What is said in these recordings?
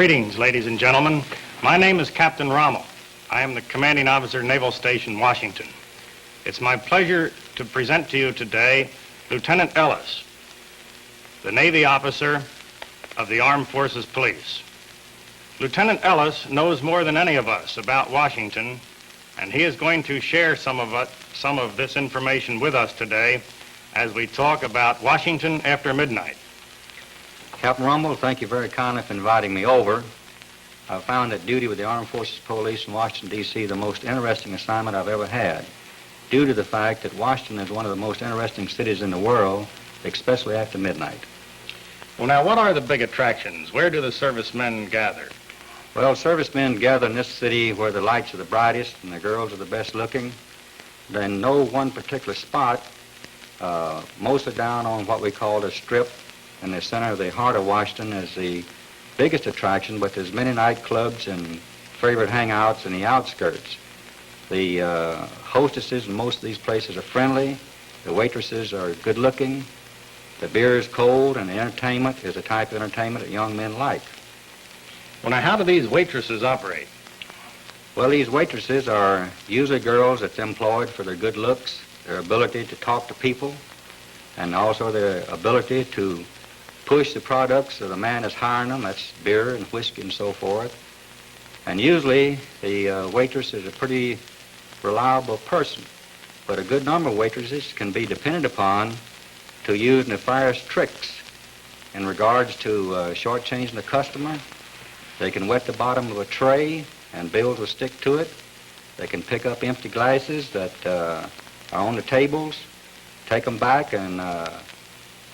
Greetings, ladies and gentlemen. My name is Captain Rommel. I am the commanding officer, Naval Station, Washington. It's my pleasure to present to you today Lieutenant Ellis, the Navy officer of the Armed Forces Police. Lieutenant Ellis knows more than any of us about Washington, and he is going to share some of this information with us today as we talk about Washington after midnight. Captain Rumble, thank you very kindly for inviting me over. I found that duty with the Armed Forces Police in Washington, D.C. the most interesting assignment I've ever had, due to the fact that Washington is one of the most interesting cities in the world, especially after midnight. Well, now, what are the big attractions? Where do the servicemen gather? Well, servicemen gather in this city where the lights are the brightest and the girls are the best looking. Then no one particular spot, mostly down on what we call the Strip, in the center of the heart of Washington, is the biggest attraction, but there's many nightclubs and favorite hangouts in the outskirts. The hostesses in most of these places are friendly, the waitresses are good looking, the beer is cold, and the entertainment is a type of entertainment that young men like. Well, now, how do these waitresses operate? Well, these waitresses are usually girls that's employed for their good looks, their ability to talk to people, and also their ability to push the products of the man that's hiring them. That's beer and whiskey and so forth. And usually the waitress is a pretty reliable person, but a good number of waitresses can be depended upon to use nefarious tricks in regards to shortchanging the customer. They can wet the bottom of a tray and bills will stick to it. They can pick up empty glasses that are on the tables, take them back and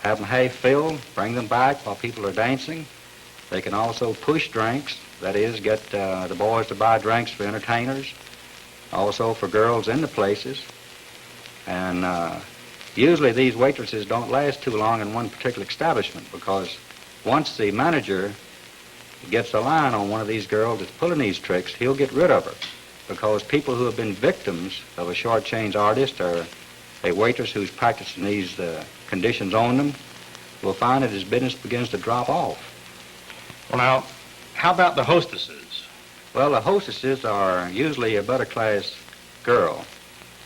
have them half filled, bring them back while people are dancing. They can also push drinks, that is, get the boys to buy drinks for entertainers, also for girls in the places. And usually these waitresses don't last too long in one particular establishment, because once the manager gets a line on one of these girls that's pulling these tricks, he'll get rid of her, because people who have been victims of a short-change artist or a waitress who's practicing these conditions on them will find that his business begins to drop off. Well, now, how about the hostesses? Well, the hostesses are usually a better class girl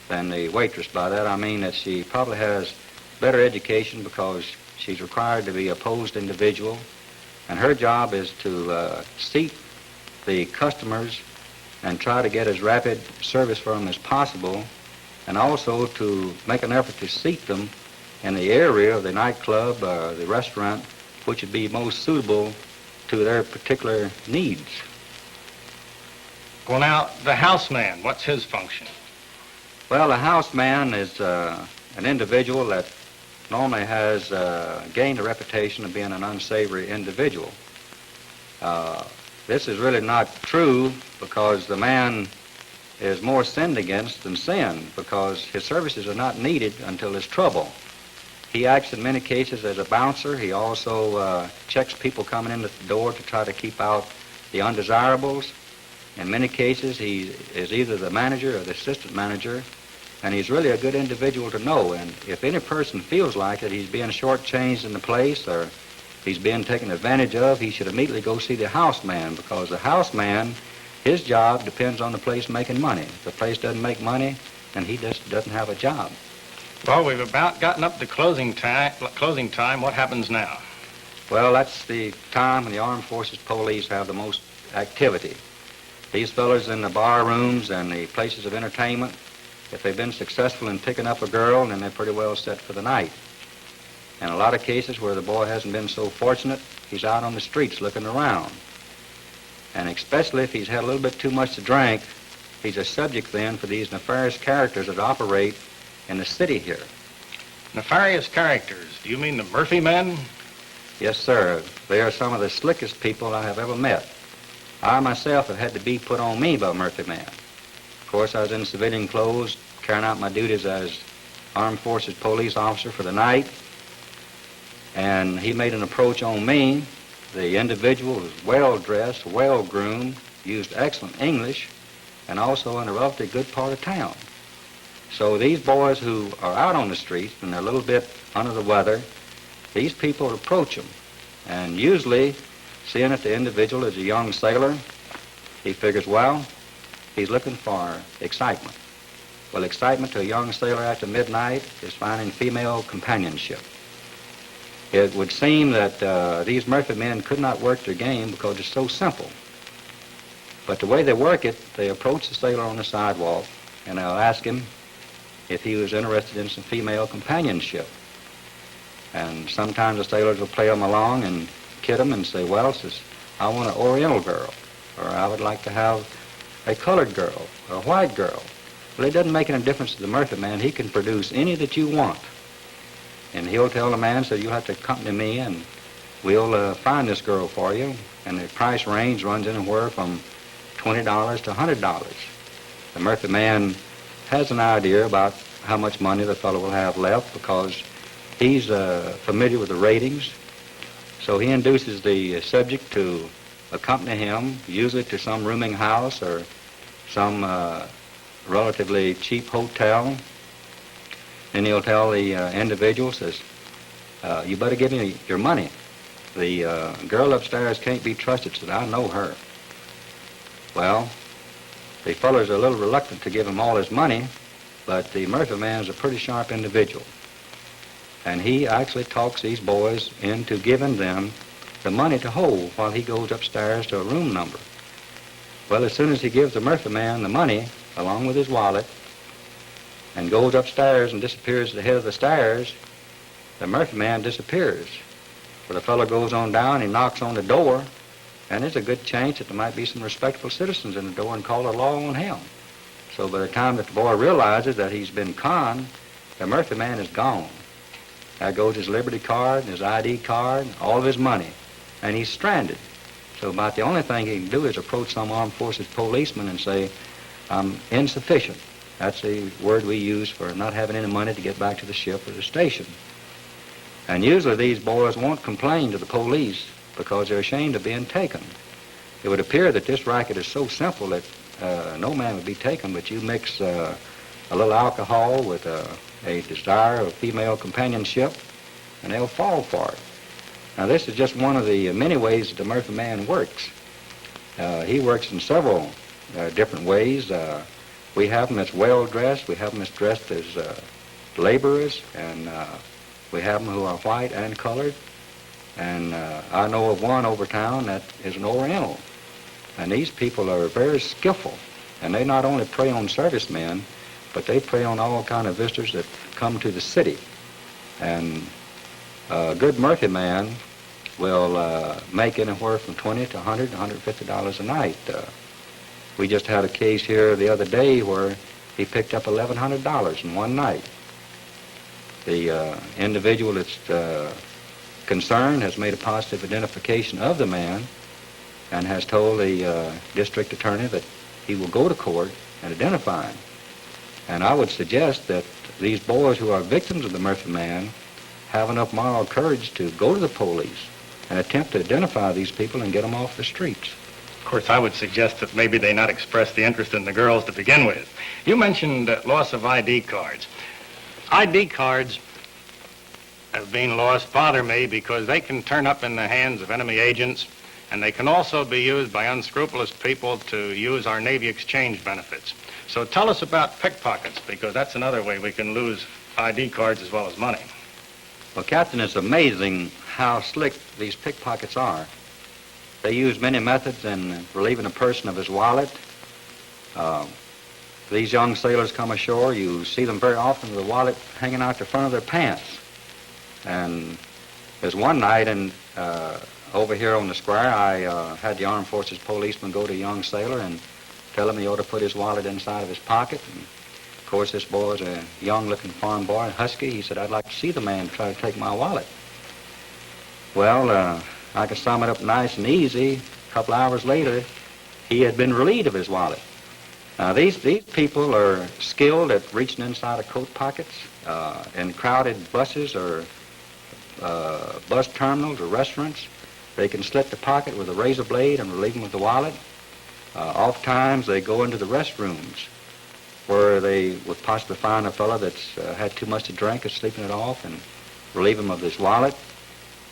than the waitress. By that I mean that she probably has better education because she's required to be a posed individual, and her job is to seat the customers and try to get as rapid service for them as possible, and also to make an effort to seat them in the area of the nightclub or the restaurant which would be most suitable to their particular needs. Well, now, the houseman, what's his function? Well, the houseman is an individual that normally has gained a reputation of being an unsavory individual. This is really not true, because the man is more sinned against than sin, because his services are not needed until there's trouble. He acts in many cases as a bouncer. He also checks people coming in at the door to try to keep out the undesirables. In many cases, he is either the manager or the assistant manager, and he's really a good individual to know. And if any person feels like that he's being shortchanged in the place or he's being taken advantage of, he should immediately go see the houseman, because the houseman, his job depends on the place making money. If the place doesn't make money, then he just doesn't have a job. Well, we've about gotten up to closing time. What happens now? Well, that's the time when the Armed Forces Police have the most activity. These fellas in the bar rooms and the places of entertainment, if they've been successful in picking up a girl, then they're pretty well set for the night. In a lot of cases where the boy hasn't been so fortunate, he's out on the streets looking around. And especially if he's had a little bit too much to drink, he's a subject then for these nefarious characters that operate in the city here. Nefarious characters? Do you mean the Murphy men? Yes, sir. They are some of the slickest people I have ever met. I myself have had to be put on me by Murphy men. Of course, I was in civilian clothes, carrying out my duties as Armed Forces Police officer for the night, and he made an approach on me. The individual was well-dressed, well-groomed, used excellent English, and also in a relatively good part of town. So these boys who are out on the streets and they're a little bit under the weather, these people approach them. And usually seeing that the individual is a young sailor, he figures, well, he's looking for excitement. Well, excitement to a young sailor after midnight is finding female companionship. It would seem that these Murphy men could not work their game because it's so simple. But the way they work it, they approach the sailor on the sidewalk and they'll ask him if he was interested in some female companionship. And sometimes the sailors will play them along and kid them and say, well, says, I want an Oriental girl, or I would like to have a colored girl, or a white girl. Well, it doesn't make any difference to the Murphy man. He can produce any that you want. And he'll tell the man, so you'll have to accompany me and we'll find this girl for you. And the price range runs anywhere from $20 to $100. The Murphy man has an idea about how much money the fellow will have left because he's familiar with the ratings. So he induces the subject to accompany him, usually to some rooming house or some relatively cheap hotel. Then he'll tell the individual, says, you better give me your money. The girl upstairs can't be trusted, said, I know her. Well, the feller's a little reluctant to give him all his money, but the Murphy man's a pretty sharp individual. And he actually talks these boys into giving them the money to hold while he goes upstairs to a room number. Well, as soon as he gives the Murphy man the money, along with his wallet, and goes upstairs and disappears at the head of the stairs, the Murphy man disappears. Well, the fellow goes on down, he knocks on the door, and there's a good chance that there might be some respectable citizens in the door and call the law on him. So by the time that the boy realizes that he's been conned, the Murphy man is gone. There goes his Liberty card, his ID card, all of his money, and he's stranded. So about the only thing he can do is approach some armed forces policeman and say, I'm insufficient. That's the word we use for not having any money to get back to the ship or the station. And usually these boys won't complain to the police because they're ashamed of being taken. It would appear that this racket is so simple that no man would be taken, but you mix a little alcohol with a desire of female companionship, and they'll fall for it. Now, this is just one of the many ways that the Murphy man works. He works in several different ways. We have them as well-dressed. We have them as dressed as laborers, and we have them who are white and colored. And I know of one over town that is an Oriental. And these people are very skillful. And they not only prey on servicemen, but they prey on all kind of visitors that come to the city. And a good Murphy man will make anywhere from $20 to $100 to $150 a night. We just had a case here the other day where he picked up $1,100 in one night. The individual that's concerned has made a positive identification of the man and has told the district attorney that he will go to court and identify him. And I would suggest that these boys who are victims of the Murphy man have enough moral courage to go to the police and attempt to identify these people and get them off the streets. Of course, I would suggest that maybe they not express the interest in the girls to begin with. You mentioned loss of ID cards. ID cards being lost bother me because they can turn up in the hands of enemy agents, and they can also be used by unscrupulous people to use our Navy exchange benefits. So tell us about pickpockets, because that's another way we can lose ID cards as well as money. Well, Captain, it's amazing how slick these pickpockets are. They use many methods in relieving a person of his wallet. These young sailors come ashore. You see them very often with the wallet hanging out the front of their pants. And there's one night over here on the square, I had the armed forces policeman go to a young sailor and tell him he ought to put his wallet inside of his pocket. And of course, this boy is a young-looking farm boy, husky. He said, I'd like to see the man try to take my wallet. Well, I can sum it up nice and easy. A couple hours later, he had been relieved of his wallet. Now, these people are skilled at reaching inside of coat pockets in crowded buses or bus terminals or restaurants. They can slit the pocket with a razor blade and relieve them of the wallet. Oftentimes, they go into the restrooms where they would possibly find a fellow that's had too much to drink or sleeping it off and relieve him of his wallet.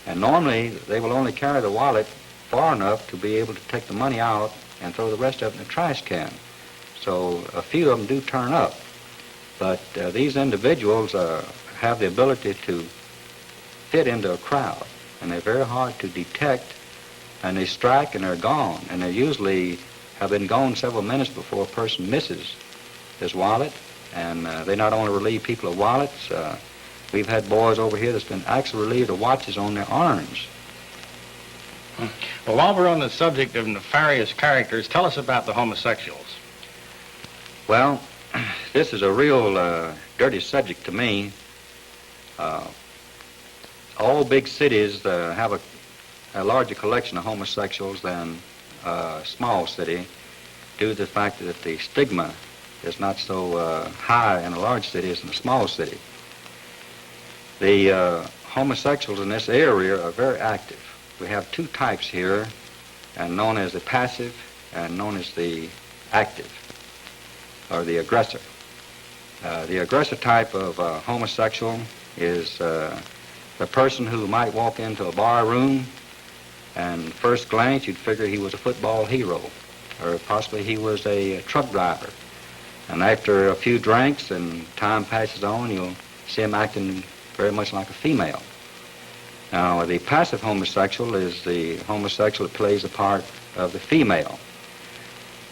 And normally, they will only carry the wallet far enough to be able to take the money out and throw the rest of it in the trash can. So a few of them do turn up. But these individuals have the ability to fit into a crowd, and they're very hard to detect, and they strike and they're gone, and they usually have been gone several minutes before a person misses his wallet, and they not only relieve people of wallets, we've had boys over here that's been actually relieved of watches on their arms. Well, while we're on the subject of nefarious characters, tell us about the homosexuals. Well, this is a real dirty subject to me. All big cities have a larger collection of homosexuals than a small city, due to the fact that the stigma is not so high in a large city as in a small city. The homosexuals in this area are very active. We have two types here, and known as the passive and known as the active, or the aggressor. The aggressor type of homosexual is the person who might walk into a bar room, and first glance you'd figure he was a football hero, or possibly he was a truck driver. And after a few drinks and time passes on, you'll see him acting very much like a female. Now, the passive homosexual is the homosexual that plays the part of the female.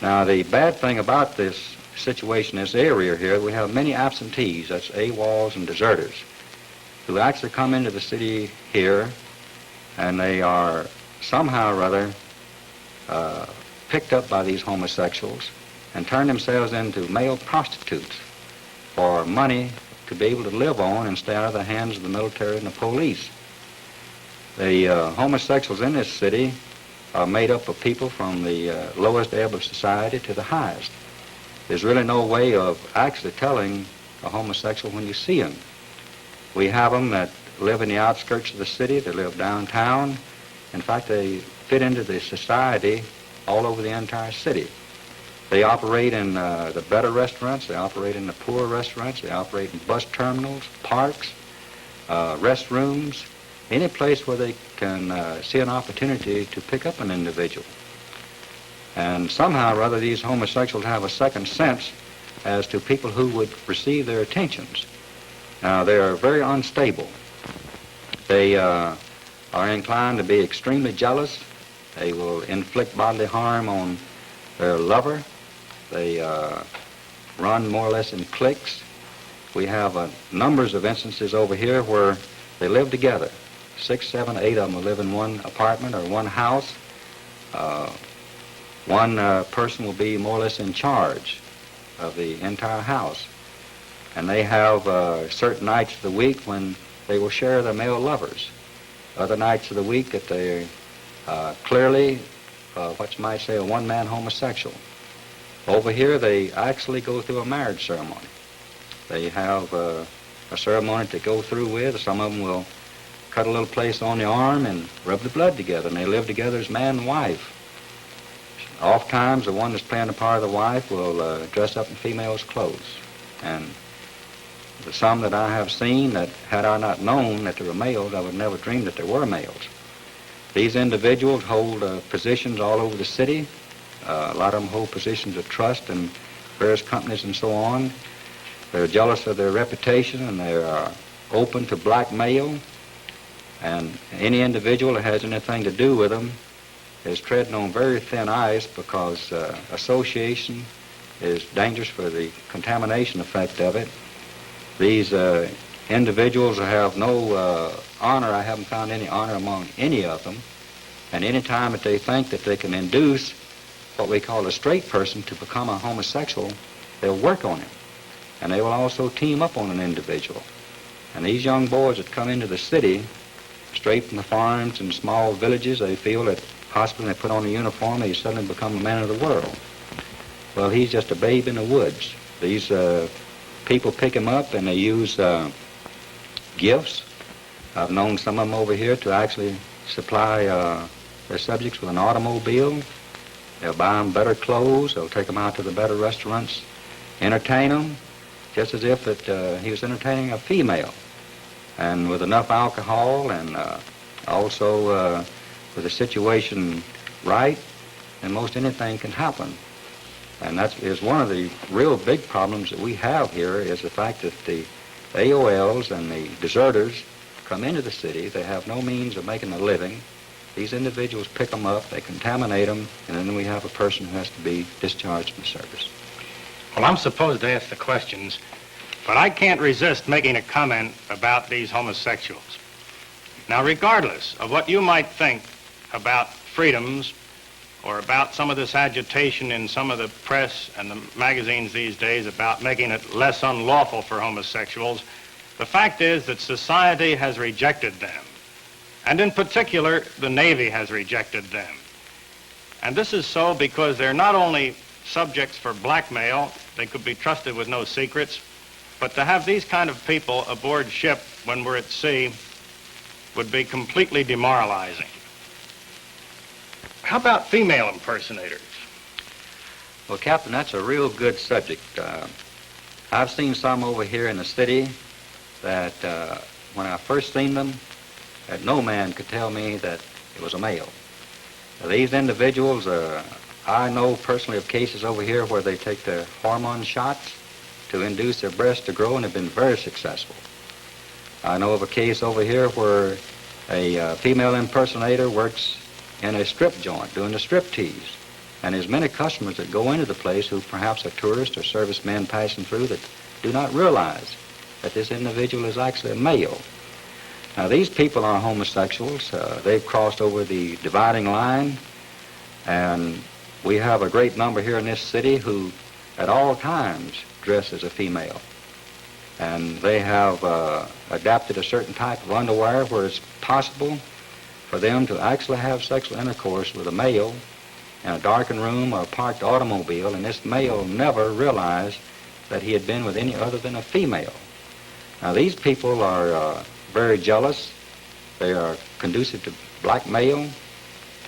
Now, the bad thing about this situation, this area here, we have many absentees, that's AWOLs and deserters, who actually come into the city here, and they are somehow or other picked up by these homosexuals and turn themselves into male prostitutes for money to be able to live on and stay out of the hands of the military and the police. The homosexuals in this city are made up of people from the lowest ebb of society to the highest. There's really no way of actually telling a homosexual when you see him. We have them that live in the outskirts of the city, they live downtown. In fact, they fit into the society all over the entire city. They operate in the better restaurants, they operate in the poor restaurants, they operate in bus terminals, parks, restrooms, any place where they can see an opportunity to pick up an individual. And somehow or other, these homosexuals have a second sense as to people who would receive their attentions. Now, they are very unstable. They are inclined to be extremely jealous. They will inflict bodily harm on their lover. They run more or less in cliques. We have numbers of instances over here where they live together. 6, 7, 8 of them will live in one apartment or one house. One person will be more or less in charge of the entire house. And they have certain nights of the week when they will share their male lovers. Other nights of the week that they clearly, what you might say, a one-man homosexual. Over here, they actually go through a marriage ceremony. They have a ceremony to go through with. Some of them will cut a little place on the arm and rub the blood together, and they live together as man and wife. Oftentimes, the one that's playing the part of the wife will dress up in female's clothes. And the some that I have seen that, had I not known that they were males, I would never dream that they were males. These individuals hold positions all over the city. A lot of them hold positions of trust in various companies and so on. They're jealous of their reputation, and they're open to blackmail. And any individual that has anything to do with them is treading on very thin ice, because association is dangerous for the contamination effect of it. These individuals have no honor. I haven't found any honor among any of them. And any time that they think that they can induce what we call a straight person to become a homosexual, they'll work on him. And they will also team up on an individual. And these young boys that come into the city, straight from the farms and small villages, they feel that possibly when they put on a uniform, they suddenly become a man of the world. Well, he's just a babe in the woods. These people pick him up and they use gifts. I've known some of them over here to actually supply their subjects with an automobile. They'll buy them better clothes. They'll take them out to the better restaurants, entertain them, just as if he was entertaining a female. And with enough alcohol, and also with the situation right, then most anything can happen. And that is one of the real big problems that we have here, is the fact that the AOLs and the deserters come into the city. They have no means of making a living. These individuals pick them up, they contaminate them, and then we have a person who has to be discharged from service. Well, I'm supposed to ask the questions, but I can't resist making a comment about these homosexuals. Now, regardless of what you might think about freedoms or about some of this agitation in some of the press and the magazines these days about making it less unlawful for homosexuals, the fact is that society has rejected them. And in particular, the Navy has rejected them. And this is so because they're not only subjects for blackmail, they could be trusted with no secrets, but to have these kind of people aboard ship when we're at sea would be completely demoralizing. How about female impersonators? Well, Captain, that's a real good subject. I've seen some over here in the city that when I first seen them, that no man could tell me that it was a male. These individuals, I know personally of cases over here where they take their hormone shots to induce their breasts to grow, and have been very successful. I know of a case over here where a female impersonator works in a strip joint doing the strip tease, and there's many customers that go into the place who perhaps are tourists or servicemen passing through that do not realize that this individual is actually a male. Now, these people are homosexuals. They've crossed over the dividing line, and we have a great number here in this city who at all times dress as a female. And they have adapted a certain type of underwear where it's possible for them to actually have sexual intercourse with a male in a darkened room or a parked automobile, and this male never realized that he had been with any other than a female. Now, these people are very jealous. They are conducive to blackmail.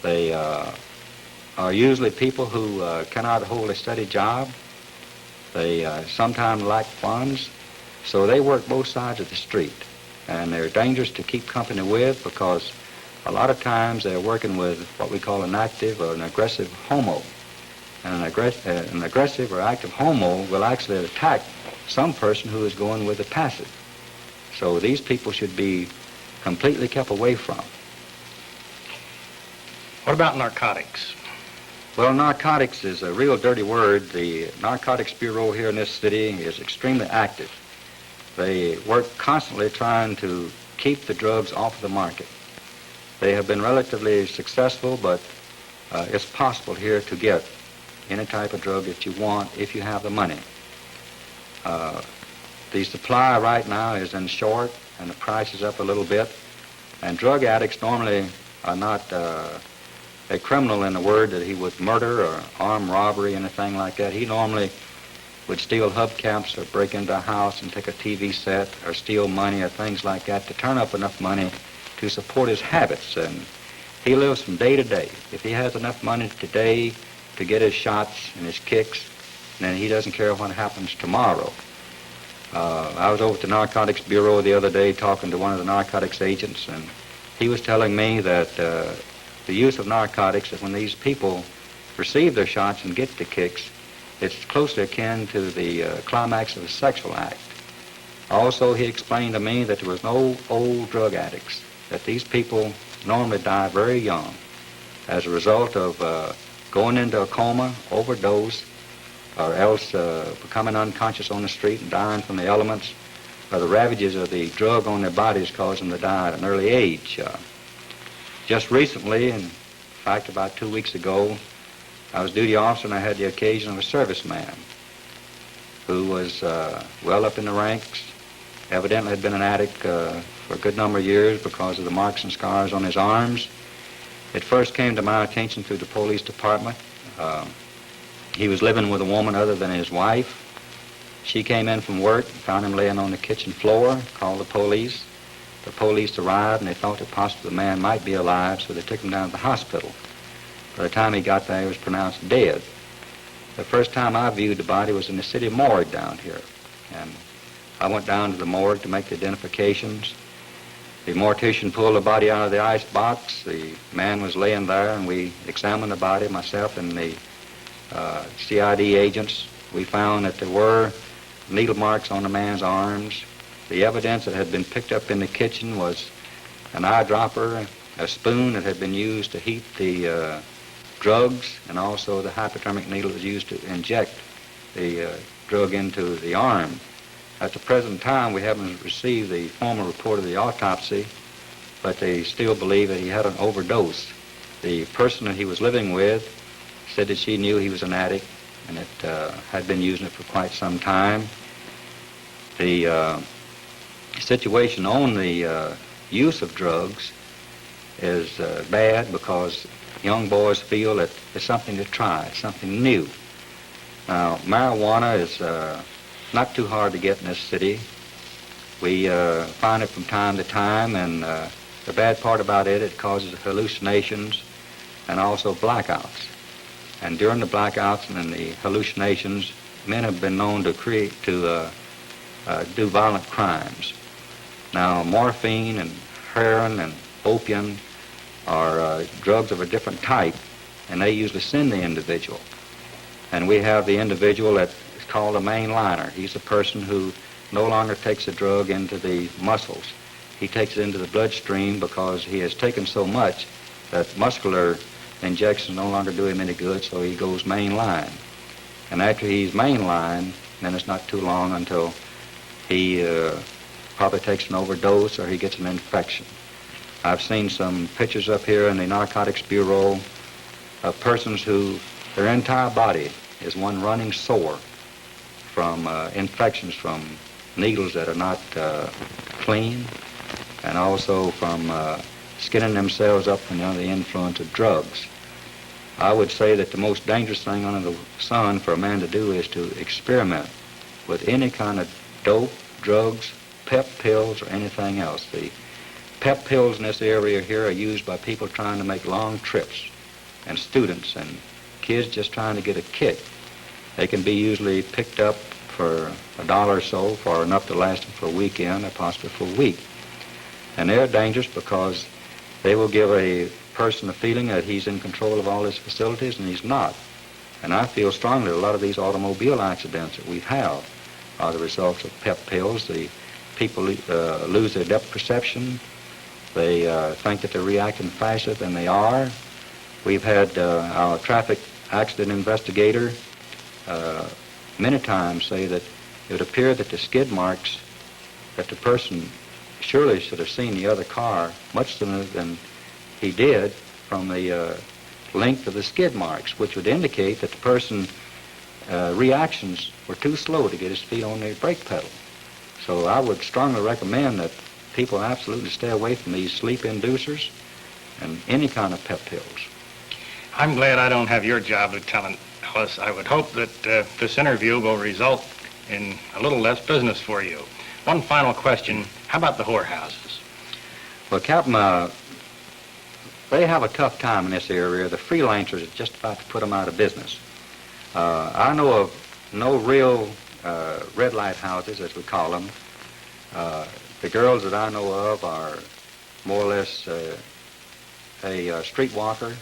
They are usually people who cannot hold a steady job. They sometimes lack funds. So they work both sides of the street, and they're dangerous to keep company with because a lot of times they're working with what we call an active or an aggressive homo. And an aggressive or active homo will actually attack some person who is going with the passive. So these people should be completely kept away from. What about narcotics? Well, narcotics is a real dirty word. The Narcotics Bureau here in this city is extremely active. They work constantly trying to keep the drugs off the market. They have been relatively successful, but it's possible here to get any type of drug that you want if you have the money. The supply right now is in short, and the price is up a little bit. And drug addicts normally are not a criminal in the word that he would murder or armed robbery, anything like that. He normally would steal hubcaps or break into a house and take a TV set or steal money or things like that to turn up enough money to support his habits. And he lives from day to day. If he has enough money today to get his shots and his kicks, then he doesn't care what happens tomorrow. I was over at the Narcotics Bureau the other day talking to one of the narcotics agents, and he was telling me that the use of narcotics, that when these people receive their shots and get the kicks, it's closely akin to the climax of a sexual act. Also, he explained to me that there was no old drug addicts, that these people normally die very young as a result of going into a coma, overdose, or else becoming unconscious on the street and dying from the elements, or the ravages of the drug on their bodies cause them to die at an early age. Just recently, in fact about 2 weeks ago, I was duty officer and I had the occasion of a serviceman who was well up in the ranks, evidently had been an addict for a good number of years because of the marks and scars on his arms. It first came to my attention through the police department. He was living with a woman other than his wife. She came in from work, found him laying on the kitchen floor, called the police. The police arrived and they thought that possibly the man might be alive, so they took him down to the hospital. By the time he got there, he was pronounced dead. The first time I viewed the body was in the city morgue down here. And I went down to the morgue to make the identifications. The mortician pulled the body out of the ice box. The man was laying there, and we examined the body, myself and the CID agents. We found that there were needle marks on the man's arms. The evidence that had been picked up in the kitchen was an eyedropper, a spoon that had been used to heat the drugs, and also the hypodermic needle that was used to inject the drug into the arm. At the present time, we haven't received the formal report of the autopsy, but they still believe that he had an overdose. The person that he was living with said that she knew he was an addict and that had been using it for quite some time. The situation on the use of drugs is bad because young boys feel that it's something to try, something new. Now, marijuana is not too hard to get in this city. We find it from time to time, and the bad part about it, it causes hallucinations and also blackouts. And during the blackouts and the hallucinations, men have been known to do violent crimes. Now, morphine and heroin and opium are drugs of a different type, and they usually send the individual. And we have the individual that is called a mainliner. He's a person who no longer takes the drug into the muscles. He takes it into the bloodstream because he has taken so much that muscular injections no longer do him any good, so he goes mainline. And after he's mainline, then it's not too long until he probably takes an overdose or he gets an infection. I've seen some pictures up here in the Narcotics Bureau of persons who their entire body is one running sore from infections from needles that are not clean, and also from skinning themselves up under the influence of drugs. I would say that the most dangerous thing under the sun for a man to do is to experiment with any kind of dope, drugs, pep pills, or anything else. The pep pills in this area here are used by people trying to make long trips, and students and kids just trying to get a kick. They can be usually picked up for $1 or so for enough to last them for a weekend or possibly for a week. And they're dangerous because they will give a person a feeling that he's in control of all his facilities, and he's not. And I feel strongly that a lot of these automobile accidents that we have are the results of pep pills. The people lose their depth perception. They think that they're reacting faster than they are. We've had our traffic accident investigator many times say that it would appear that the skid marks, that the person surely should have seen the other car much sooner than he did from the length of the skid marks, which would indicate that the person's reactions were too slow to get his feet on the brake pedal. So I would strongly recommend that people absolutely stay away from these sleep inducers and any kind of pep pills. I'm glad I don't have your job, Lieutenant Ellis. I would hope that this interview will result in a little less business for you. One final question. How about the whorehouses? Well, Captain, they have a tough time in this area. The freelancers are just about to put them out of business. I know of no real red light houses, as we call them. The girls that I know of are more or less a streetwalker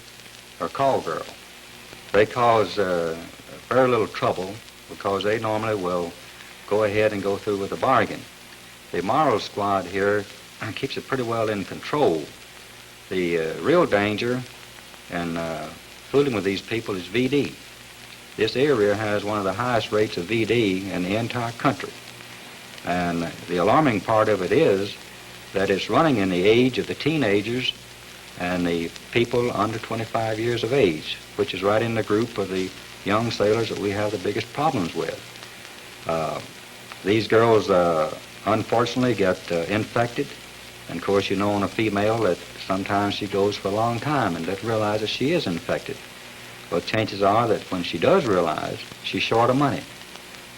or call girl. They cause very little trouble because they normally will go ahead and go through with a bargain. The moral squad here keeps it pretty well in control. The real danger in fooling with these people is VD. This area has one of the highest rates of VD in the entire country. And the alarming part of it is that it's running in the age of the teenagers and the people under 25 years of age, which is right in the group of the young sailors that we have the biggest problems with. These girls, unfortunately, get infected. And, of course, you know in a female that sometimes she goes for a long time and doesn't realize that she is infected. Well, chances are that when she does realize, she's short of money.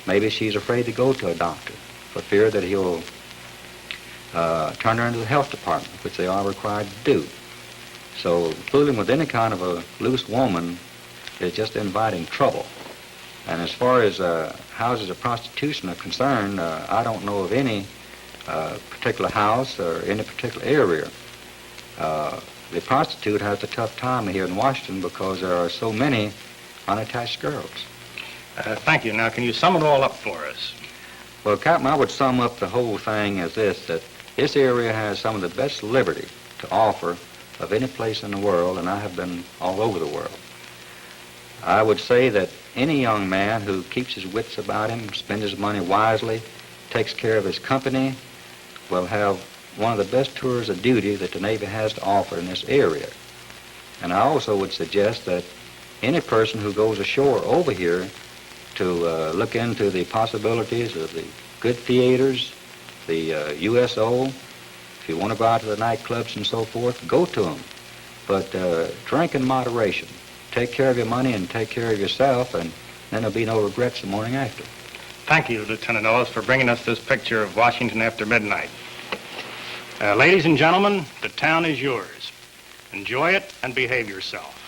Maybe she's afraid to go to a doctor for fear that he'll turn her into the health department, which they are required to do. So fooling with any kind of a loose woman is just inviting trouble. And as far as houses of prostitution are concerned, I don't know of any particular house or any particular area. The prostitute has a tough time here in Washington because there are so many unattached girls. Thank you. Now, can you sum it all up for us? Well, Captain, I would sum up the whole thing as that this area has some of the best liberty to offer of any place in the world, and I have been all over the world. I would say that any young man who keeps his wits about him, spends his money wisely, takes care of his company, will have one of the best tours of duty that the Navy has to offer in this area. And I also would suggest that any person who goes ashore over here to look into the possibilities of the good theaters, the USO, if you want to go out to the nightclubs and so forth, go to them. But drink in moderation. Take care of your money and take care of yourself, and then there'll be no regrets the morning after. Thank you, Lieutenant Ellis, for bringing us this picture of Washington after midnight. Ladies and gentlemen, the town is yours. Enjoy it and behave yourself.